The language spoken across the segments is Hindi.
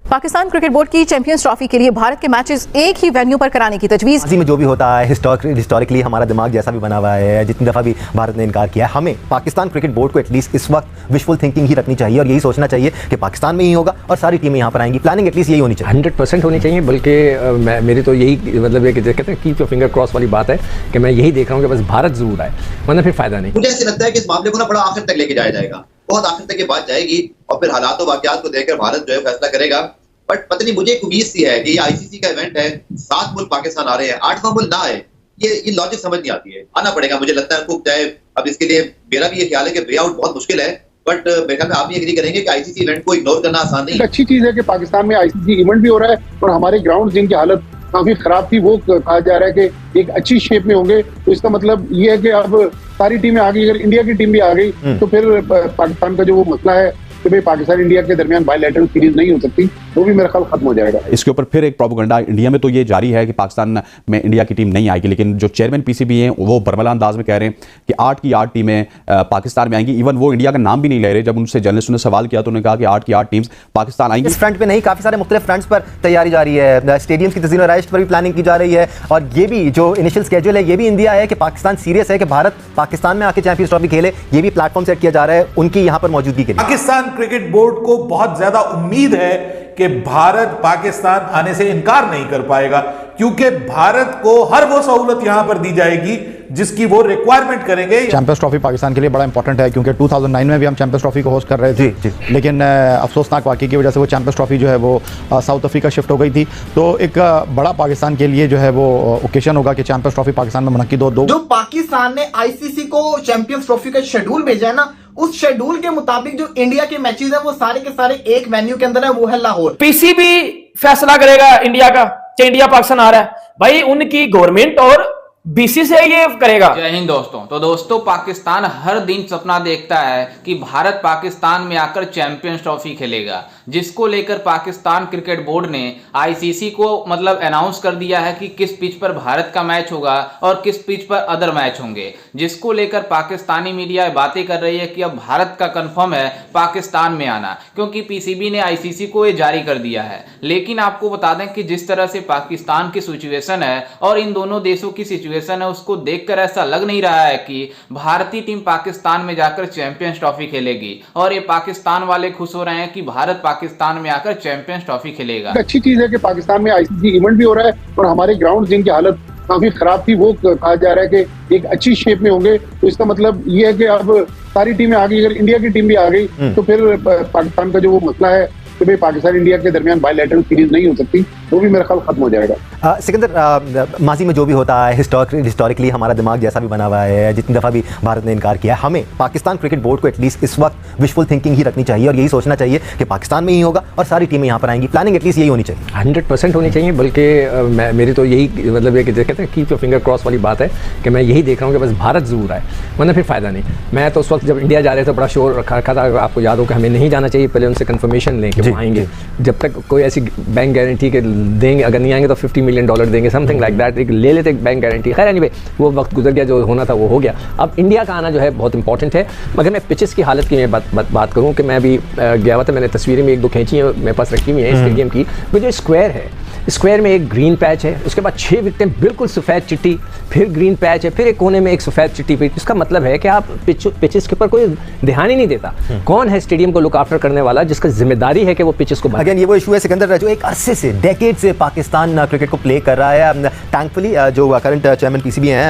पाकिस्तान क्रिकेट बोर्ड की चैंपियंस ट्रॉफी के लिए भारत के मैचेस एक ही वेन्यू पर कराने की तजवीज़। में जो भी होता है हिस्टोरिकली हमारा दिमाग जैसा भी बना हुआ है, जितनी दफ़ा भी भारत ने इनकार किया है, हमें पाकिस्तान क्रिकेट बोर्ड को एटलीस्ट इस वक्त विशफुल थिंकिंग ही रखनी चाहिए और यही सोचना चाहिए कि पाकिस्तान में ही होगा और सारी टीमें यहाँ पर आएंगी। प्लानिंग एटलीस्ट यही होनी चाहिए, 100% होनी चाहिए। बल्कि मेरी तो यही मतलब है कि कहते हैं कीप योर फिंगर क्रॉस वाली बात है कि मैं यही देख रहा हूँ कि बस भारत जरूर आए, वरना फिर फायदा नहीं। मुझे ऐसे लगता है कि इस मामले को ना बड़ा आखिर तक लेके जाया जाएगा, बहुत आखिर तक ये बात जाएगी और फिर हालात वाकयात को देखकर भारत जो है फैसला करेगा। बट पता नहीं, मुझे एक उम्मीद सी है कि ये आईसीसी का इवेंट है, 7 मुल्क पाकिस्तान आ रहे हैं, 8वां मुल्क ना आए, ये लॉजिक समझ नहीं आती है। आना पड़ेगा, मुझे लगता है उनको चाहे। अब इसके लिए मेरा भी ये ख्याल है कि वे आउट बहुत मुश्किल है, बट मेरे ख्याल में आप भी एग्री करेंगे कि आईसीसी इवेंट को इग्नोर करना आसान नहीं है। अच्छी चीज है कि पाकिस्तान में आईसीसी इवेंट भी हो रहा है और हमारे ग्राउंड जिनकी हालत काफी खराब थी वो कहा जा रहा है कि एक अच्छी शेप में होंगे। तो इसका मतलब ये है कि अब सारी टीमें आ गई, अगर इंडिया की टीम भी आ गई तो फिर पाकिस्तान का जो वो मसला है कि भाई पाकिस्तान इंडिया के दरमियान बायलैटरल सीरीज नहीं हो सकती, वो भी मेरा ख्याल खत्म हो जाएगा। इसके ऊपर फिर एक प्रोपेगेंडा इंडिया में तो ये जारी है कि पाकिस्तान में इंडिया की टीम नहीं आएगी, लेकिन जो चेयरमैन पीसीबी हैं वो बरमला अंदाज में कह रहे हैं कि 8 की 8 टीमें पाकिस्तान में आएंगी। इवन वो इंडिया का नाम भी नहीं ले रहे। जब उनसे जर्नलिस्ट ने सवाल किया तो उन्होंने कहा कि 8 की 8 टीम्स पाकिस्तान आएंगी। इस फ्रंट पे नहीं, काफी सारे मुख्तलिफ फ्रंट्स पर तैयारी जारी है। स्टेडियम की तज़ीन आराइश पर भी प्लानिंग की जा रही है और ये भी जो इनिशियल स्केड्यूल है ये भी इंडिया है कि पाकिस्तान सीरियस है कि भारत पाकिस्तान में आके चैंपियंस ट्रॉफी खेले। ये भी प्लेटफॉर्म सेट किया जा रहा है उनकी यहाँ पर मौजूदगी के लिए। पाकिस्तान क्रिकेट बोर्ड को बहुत ज्यादा उम्मीद है कि भारत पाकिस्तान आने से इनकार नहीं कर पाएगा, क्योंकि भारत को हर वो सहूलत यहां पर दी जाएगी जिसकी वो रिक्वायरमेंट करेंगे। चैंपियंस ट्रॉफी पाकिस्तान के लिए बड़ा इंपॉर्टेंट है, क्योंकि 2009 में भी हम चैंपियंस ट्रॉफी को होस्ट कर रहे थे, लेकिन अफसोसनाक वाकई की वजह से वो चैंपियंस ट्रॉफी जो है वो साउथ अफ्रीका शिफ्ट हो गई थी। तो एक बड़ा पाकिस्तान के लिए जो है वो ओकेजन होगा कि चैंपियंस ट्रॉफी पाकिस्तान में मुनक्किद हो। जो पाकिस्तान ने आईसीसी को चैंपियंस ट्रॉफी का शेड्यूल भेजा है ना, उस शेड्यूल के मुताबिक जो इंडिया के मैचेस है वो सारे के सारे एक वेन्यू के अंदर है, वो है लाहौर। पीसीबी फैसला करेगा इंडिया का कि इंडिया पाकिस्तान आ रहा है, भाई उनकी गवर्नमेंट और बीसीसीआई ये करेगा। जय हिंद दोस्तों। तो दोस्तों, पाकिस्तान हर दिन सपना देखता है कि भारत पाकिस्तान में आकर चैंपियंस ट्रॉफी खेलेगा, जिसको लेकर पाकिस्तान क्रिकेट बोर्ड ने आईसीसी को मतलब अनाउंस कर दिया है कि किस पिच पर भारत का मैच होगा और किस पिच पर अदर मैच होंगे, जिसको लेकर पाकिस्तानी मीडिया बातें कर रही है कि अब भारत का कंफर्म है पाकिस्तान में आना, क्योंकि पीसीबी ने आईसीसी को ये जारी कर दिया है। लेकिन आपको बता दें कि जिस तरह से पाकिस्तान की सिचुएशन है और इन दोनों देशों की सिचुएशन है, उसको देखकर ऐसा लग नहीं रहा है कि भारतीय टीम पाकिस्तान में जाकर चैंपियंस ट्रॉफी खेलेगी। और ये पाकिस्तान वाले खुश हो रहे हैं कि भारत पाकिस्तान में आकर चैंपियंस ट्रॉफी खेलेगा। अच्छी चीज है कि पाकिस्तान में आईसीसी इवेंट भी हो रहा है और हमारे ग्राउंड जिनकी हालत काफी खराब थी वो कहा जा रहा है कि एक अच्छी शेप में होंगे। तो इसका मतलब ये है कि अब सारी टीमें आ गई, अगर इंडिया की टीम भी आ गई तो फिर पाकिस्तान का जो वो मसला है कि भाई पाकिस्तान इंडिया के दरमियान बायलैटरल सीरीज नहीं हो सकती, वो भी मेरा ख्याल खत्म हो जाएगा। सिकंदर, माजी में जो भी होता है हिस्टोरिकली हमारा दिमाग जैसा भी बना हुआ है, जितनी दफ़ा भी भारत ने इनकार किया है, हमें पाकिस्तान क्रिकेट बोर्ड को एटलीस्ट इस वक्त विशफुल थिंकिंग ही रखनी चाहिए और यही सोचना चाहिए कि पाकिस्तान में ही होगा और सारी टीमें यहाँ पर आएंगी। प्लानिंग एटलीस्ट यही होनी चाहिए, 100% होनी चाहिए। बल्कि मेरी तो यही मतलब है कि कहते हैं कीप योर फिंगर क्रॉस वाली बात है कि मैं यही देख रहा हूँ कि बस भारत जरूर आए, वरना फिर फायदा नहीं। मैं तो उस वक्त जब इंडिया जा रहे थे बड़ा शोर रखा था, आपको याद हो कि हमें नहीं जाना चाहिए, पहले उनसे कन्फर्मेशन लें कि वो आएंगे। जब तक कोई ऐसी बैंक गारंटी के देंगे, अगर नहीं आएंगे तो $50 मिलियन देंगे, समथिंग लाइक दैट, एक ले लेते एक बैंक गारंटी। खैर एनीवे, वो वक्त गुजर गया, जो होना था वो हो गया। अब इंडिया का आना जो है बहुत इंपॉर्टेंट है। मगर मैं पिचेस की हालत की मैं बात करूं कि मैं अभी गया हुआ था, मैंने तस्वीरें में 1-2 खींची हैं, मेरे पास रखी हुई है स्टेडियम की। वो जो स्क्वायर है, स्क्वायर में एक ग्रीन पैच है, उसके बाद 6 विकेटें बिल्कुल सफ़ेद चिट्टी, फिर ग्रीन पैच है, फिर एक कोने में एक सफ़ेद चिट्टी पिच। इसका मतलब है कि आप पिचेस के ऊपर कोई ध्यान ही नहीं देता। कौन है स्टेडियम को लुक आफ्टर करने वाला, जिसका जिम्मेदारी है कि वो पिचेस को अगेन ये वो इशू है सिकंदर जो एक अरसे से, डेकेड से पाकिस्तान क्रिकेट को प्ले कर रहा है। थैंकफुली जो करंट चेयरमैन पीसीबी हैं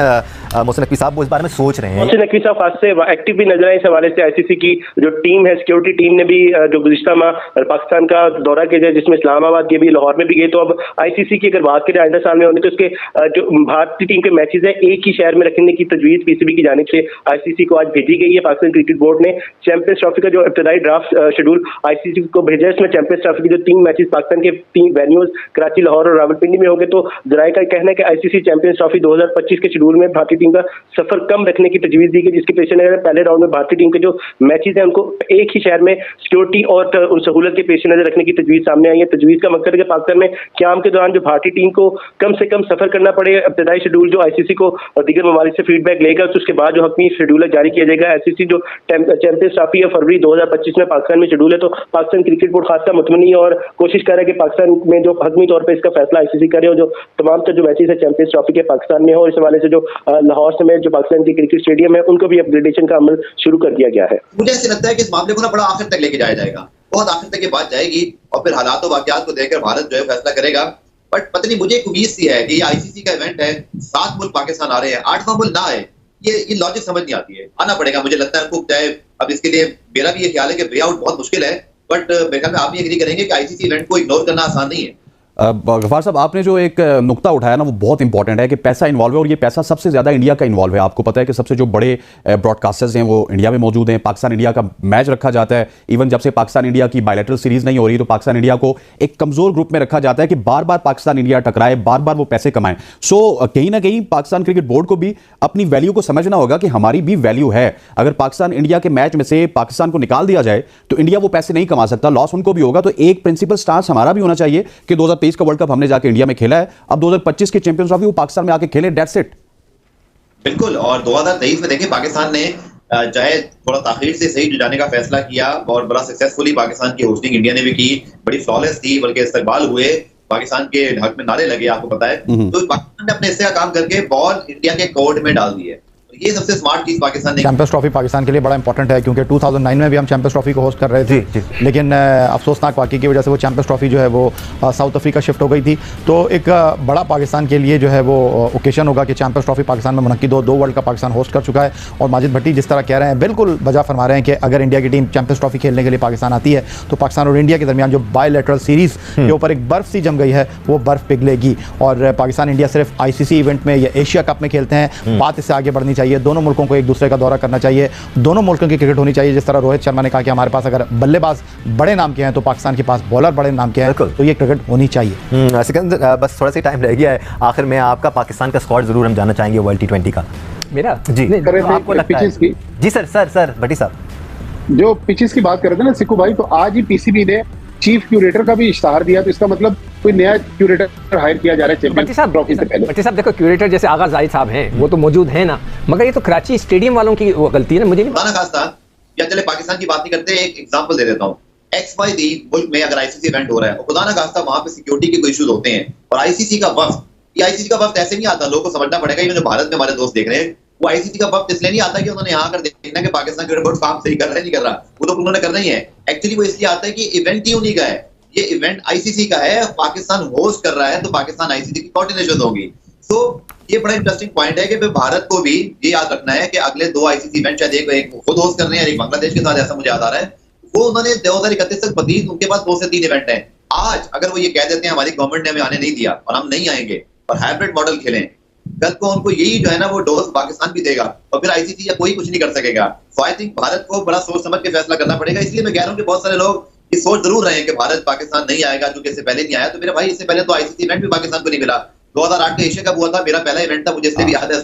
मोहसिन नकवी साहब, वो इस बारे में सोच रहे हैं। मोहसिन नकवी साहब खास से एक्टिव भी नजर आए इस हवाले से। आईसीसी की जो टीम है, सिक्योरिटी टीम ने भी जो गुज़िश्ता माह पाकिस्तान का दौरा किया, जिसमें इस्लामाबाद के भी, लाहौर में भी गए। तो अब आईसीसी की अगर बात करें आइंदा साल में होने, तो उसके जो भारतीय टीम के मैचेस हैं एक ही शहर में रखने की तजवीज़ पीसीबी की जानिब से आईसीसी को आज भेजी गई है। पाकिस्तान क्रिकेट बोर्ड ने चैंपियंस ट्रॉफी का जो इब्तदाई ड्राफ्ट शेड्यूल आईसीसी को भेजा है, इसमें चैंपियंस ट्रॉफी के जो 3 मैचेस पाकिस्तान के 3 वेन्यूज कराची, लाहौर और रावलपिंडी में होंगे। तो जराये का कहना है कि आईसीसी चैंपियंस ट्रॉफी 2025 के शेड्यूल में भारतीय टीम का सफर कम रखने की तजवीज़ दी गई, जिसके पेश नज़र पहले राउंड में भारतीय टीम के जो मैचेस हैं उनको एक ही शहर में सिक्योरिटी और उन सहूलत के पेश नज़र रखने की तजवीज़ सामने आई है। तजवीज़ का मकसद है कि पाकिस्तान में क्याम के दौरान जो भारतीय टीम को कम से कम सफर करना पड़े। इब्तदाई शेड्यूल जो आईसीसी को और दीगर ममालिक से फीडबैक लेगा, तो उसके बाद जो हकमी शेड्यूल जारी किया जाएगा। आईसीसी जो चैंपियंस ट्रॉफी है फरवरी 2025 में पाकिस्तान में शेड्यूल है, तो पाकिस्तान क्रिकेट बोर्ड खासा मुतमनी और कोशिश कर रहा है कि पाकिस्तान में जो हतमी तौर पर इसका फैसला आईसीसी करे और जो तमाम जो मैचेस है चैंपियंस ट्रॉफी के पाकिस्तान में हो, इस हवाले से जो लाहौर समेत जो पाकिस्तान की क्रिकेट स्टेडियम है उनको भी अपग्रेडेशन का अमल शुरू कर दिया गया है। मुझे ऐसे लगता है कि इस मामले को ना बड़ा आखिर तक लेके जाया जाएगा, बहुत आखिर तक ये बात जाएगी और फिर हालात वाकयात को देखकर भारत जो है फैसला करेगा। बट पता नहीं मुझे एक उम्मीद सी है कि ये आईसीसी का इवेंट है, 7 मुल्क पाकिस्तान आ रहे हैं, 8वां मुल्क ना आए, ये लॉजिक समझ नहीं आती है। आना पड़ेगा, मुझे लगता है कुक चाहे। अब इसके लिए मेरा भी ये ख्याल है कि वे आउट बहुत मुश्किल है, बट मेरे ख्याल में आप भी एग्री करेंगे कि आईसीसी इवेंट को इग्नोर करना आसान नहीं है। गफ्फार साहब, आपने जो एक नुक्ता उठाया ना वो बहुत इंपॉर्टेंट है कि पैसा इन्वॉल्व है और ये पैसा सबसे ज़्यादा इंडिया का इन्वॉल्व है। आपको पता है कि सबसे जो बड़े ब्रॉडकास्टर्स हैं वो इंडिया में मौजूद हैं। पाकिस्तान इंडिया का मैच रखा जाता है। इवन जब से पाकिस्तान इंडिया की बायलैटरल सीरीज नहीं हो रही तो पाकिस्तान इंडिया को एक कमज़ोर ग्रुप में रखा जाता है कि बार बार पाकिस्तान इंडिया टकराए, बार बार वो पैसे कमाएं। सो कहीं ना कहीं पाकिस्तान क्रिकेट बोर्ड को भी अपनी वैल्यू को समझना होगा कि हमारी भी वैल्यू है। अगर पाकिस्तान इंडिया के मैच में से पाकिस्तान को निकाल दिया जाए तो इंडिया वो पैसे नहीं कमा सकता, लॉस उनको भी होगा। तो एक प्रिंसिपल स्टांस हमारा भी होना चाहिए कि 2023 का वर्ल्ड कप हमने जाके इंडिया में खेला है, अब 2025 की चैंपियंस ट्रॉफी वो पाकिस्तान में आके खेले, दैट्स इट। बिल्कुल, और 2023 में देखिए पाकिस्तान ने चाहे थोड़ा ताखीर से सही जाने का फैसला किया और बड़ा सक्सेसफुली पाकिस्तान की होस्टिंग इंडिया ने भी की, बड़ी फ्लॉलेस थी, बल्कि इस्तकबाल हुए, पाकिस्तान के हक में नारे लगे, आपको पता है। तो पाकिस्तान ने अपने हिस्से का काम करके बॉल इंडिया के कोर्ट में डाल दी है। ये सबसे स्मार्ट चीज पाकिस्तान ने। चैंपियंस ट्रॉफी पाकिस्तान के लिए बड़ा इंपॉर्टेंट है क्योंकि 2009 में भी हम चैंपियंस ट्रॉफी को होस्ट कर रहे थे, लेकिन अफसोसनाक वाकई की वजह से वो चैंपियंस ट्रॉफी जो है वो साउथ अफ्रीका शिफ्ट हो गई थी। तो एक बड़ा पाकिस्तान के लिए जो है वो ओकेशन होगा कि चैंपियंस ट्रॉफी पाकिस्तान में मुनक्किद हो। 2 वर्ल्ड कप पाकिस्तान होस्ट कर चुका है और माजिद भट्टी जिस तरह कह रहे हैं बिल्कुल वजह फरमा रहे हैं कि अगर इंडिया की टीम चैंपियंस ट्रॉफी खेलने के लिए पाकिस्तान आती है तो पाकिस्तान और इंडिया के दरमियान जो बायलैटरल सीरीज के ऊपर एक बर्फ सी जम गई है वो बर्फ पिघलेगी और पाकिस्तान इंडिया सिर्फ आईसीसी इवेंट में या एशिया कप में खेलते हैं। बात इससे आगे बढ़नी चाहिए, दोनों मुल्कों को एक दूसरे का दौरा करना चाहिए, दोनों मुल्कों की क्रिकेट होनी चाहिए। जिस तरह रोहित शर्मा ने कहा कि हमारे पास अगर बल्लेबाज बड़े नाम के हैं तो पाकिस्तान के पास बॉलर बड़े नाम के हैं, तो ये क्रिकेट होनी चाहिए। सिकंदर, बस थोड़ा सा टाइम रह गया है, आखिर में आपका पाकिस्तान का स्क्वाड जरूर हम जानना चाहेंगे वर्ल्ड T20 का। मेरा जी आपको लगता है जी सर भट्टी साहब जो पिचेस की बात कर रहे थे ना सिक्कू भाई, तो आज ही पीसीबी ने चीफ क्यूरेटर का भी इश्ताहार दिया, तो इसका मतलब कोई नया क्यूरेटर हायर किया जा रहा है चैंपियंस ट्रॉफी से पहले। भट्टी साहब देखो, क्यूरेटर जैसे आगा जाहिद साहब हैं वो तो मौजूद है ना, मगर ये तो कराची स्टेडियम वालों की गलती है ना। मुझे नहीं खास था या चले पाकिस्तान की बात नहीं करते, एक एग्जांपल दे देता हूँ। XYZ मुल्क में अगर आईसीसी इवेंट हो रहा है और खुदा ना खास्ता वहां पे सिक्योरिटी के कोई इश्यूज होते हैं और आईसीसी का वफ्द ऐसे नहीं आता, लोगों को समझना पड़ेगा। ये जो भारत में हमारे दोस्त देख रहे हैं, वो आईसीसी का वक्त इसलिए नहीं आता कि उन्होंने यहाँ कर देखना कि पाकिस्तान क्रिकेट बोर्ड काम सही कर रहा है नहीं कर रहा, वो तो उन्होंने करना ही है। एक्चुअली वो इसलिए आता है कि इवेंट ही उन्हीं का है, ये इवेंट आईसीसी का है, पाकिस्तान होस्ट कर रहा है तो पाकिस्तान आईसीसी की कोऑर्डिनेशन होगी। तो ये बड़ा इंटरेस्टिंग पॉइंट है कि भारत को भी ये याद रखना है कि अगले 2 आईसीसी इवेंट, शायद एक खुद होस्ट कर रहे हैं, एक बांग्लादेश के साथ, ऐसा मुझे याद आ रहा है, वो उन्होंने 2031 तक बदली, उनके पास 2 से 3 इवेंट है। आज अगर वो ये कह देते हैं हमारी गवर्नमेंट ने हमें आने नहीं दिया और हम नहीं आएंगे और हाइब्रिड मॉडल खेलें, कल को उनको यही जो है ना वो डोज पाकिस्तान भी देगा और फिर आईसीसी या कोई कुछ नहीं कर सकेगा। सो आई थिंक भारत को बड़ा सोच समझ के फैसला करना पड़ेगा। इसलिए मैं कह रहा हूँ कि बहुत सारे लोग ये सोच जरूर रहे हैं कि भारत पाकिस्तान नहीं आएगा, क्योंकि इससे पहले नहीं आया। तो मेरे भाई, इससे पहले तो आईसीसी इवेंट भी पाकिस्तान को नहीं मिला। 2008 का एशिया कप हुआ था, मेरा पहला इवेंट था, मुझे इसलिए भी याद है,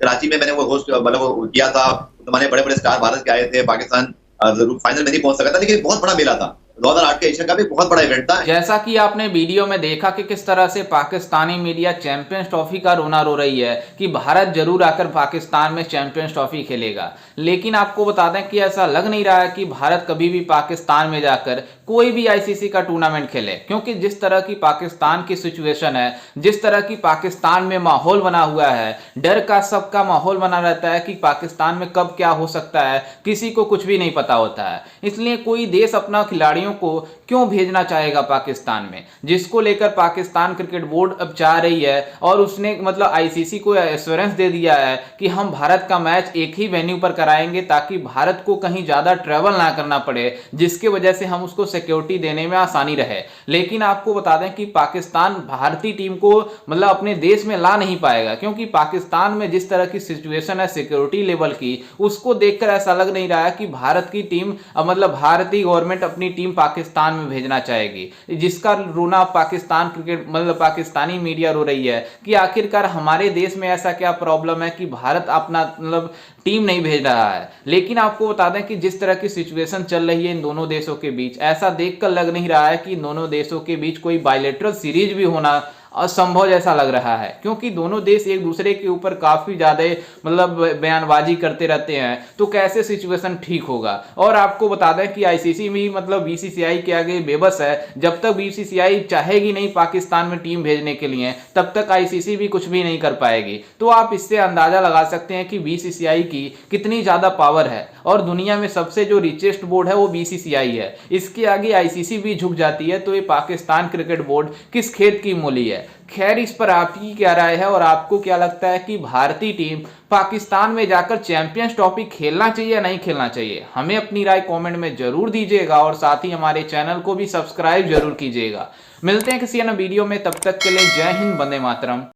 कराची में मैंने वो होस्ट मतलब किया था। तुम्हारे बड़े बड़े स्टार भारत के आए थे, पाकिस्तान फाइनल में नहीं पहुंच सका था, लेकिन बहुत बड़ा मेला था। 2008 के एशिया का भी बहुत बड़ा इवेंट था। जैसा कि आपने वीडियो में देखा कि किस तरह से पाकिस्तानी मीडिया चैंपियंस ट्रॉफी का रोना रो रही है कि भारत जरूर आकर पाकिस्तान में चैंपियंस ट्रॉफी खेलेगा, लेकिन आपको बता दें कि ऐसा लग नहीं रहा है कि भारत कभी भी पाकिस्तान में जाकर कोई भी आईसीसी का टूर्नामेंट खेले, क्योंकि जिस तरह की पाकिस्तान की सिचुएशन है, जिस तरह की पाकिस्तान में माहौल बना हुआ है, डर का सबका माहौल बना रहता है कि पाकिस्तान में कब क्या हो सकता है, किसी को कुछ भी नहीं पता होता है। इसलिए कोई देश अपना खिलाड़ियों को क्यों भेजना चाहेगा पाकिस्तान में, जिसको लेकर पाकिस्तान क्रिकेट बोर्ड अब चाह रही है और उसने मतलब आईसीसी को एश्योरेंस दे दिया है कि हम भारत का मैच एक ही वेन्यू पर कराएंगे ताकि भारत को कहीं ज्यादा ट्रैवल ना करना पड़े, जिसकी वजह से हम उसको सिक्योरिटी देने में आसानी रहे। लेकिन आपको बता दें कि पाकिस्तान भारतीय टीम को मतलब अपने देश में ला नहीं पाएगा, क्योंकि पाकिस्तान में जिस तरह की सिचुएशन है सिक्योरिटी लेवल की, उसको देखकर ऐसा लग नहीं रहा है कि भारत की टीम मतलब भारतीय गवर्नमेंट अपनी टीम पाकिस्तान में भेजना चाहेगी, जिसका रोना पाकिस्तान क्रिकेट मतलब पाकिस्तानी मीडिया रो रही है कि आखिरकार हमारे देश में ऐसा क्या प्रॉब्लम है कि भारत अपना मतलब टीम नहीं भेज रहा है। लेकिन आपको बता दें कि जिस तरह की सिचुएशन चल रही है इन दोनों देशों के बीच, ऐसा देखकर लग नहीं रहा है कि इन दोनों देशों के बीच कोई बायलैटरल सीरीज भी होना असंभव जैसा लग रहा है, क्योंकि दोनों देश एक दूसरे के ऊपर काफी ज्यादा मतलब बयानबाजी करते रहते हैं, तो कैसे सिचुएशन ठीक होगा। और आपको बता दें कि आईसीसी भी मतलब बीसीसीआई के आगे बेबस है। जब तक बीसीसीआई चाहेगी नहीं पाकिस्तान में टीम भेजने के लिए, तब तक आईसीसी भी कुछ भी नहीं कर पाएगी। तो आप इससे अंदाजा लगा सकते हैं कि बीसीसीआई की कितनी ज्यादा पावर है, और दुनिया में सबसे जो रिचेस्ट बोर्ड है वो बीसीसीआई है। इसके आगे आईसीसी भी झुक जाती है, तो ये पाकिस्तान क्रिकेट बोर्ड किस खेत की मूली है। खैर, इस पर आपकी क्या राय है, और आपको क्या लगता है कि भारतीय टीम पाकिस्तान में जाकर चैंपियंस ट्रॉफी खेलना चाहिए या नहीं खेलना चाहिए? हमें अपनी राय कमेंट में जरूर दीजिएगा, और साथ ही हमारे चैनल को भी सब्सक्राइब जरूर कीजिएगा। मिलते हैं किसी अन्य वीडियो में, तब तक के लिए जय हिंद, वंदे मातरम।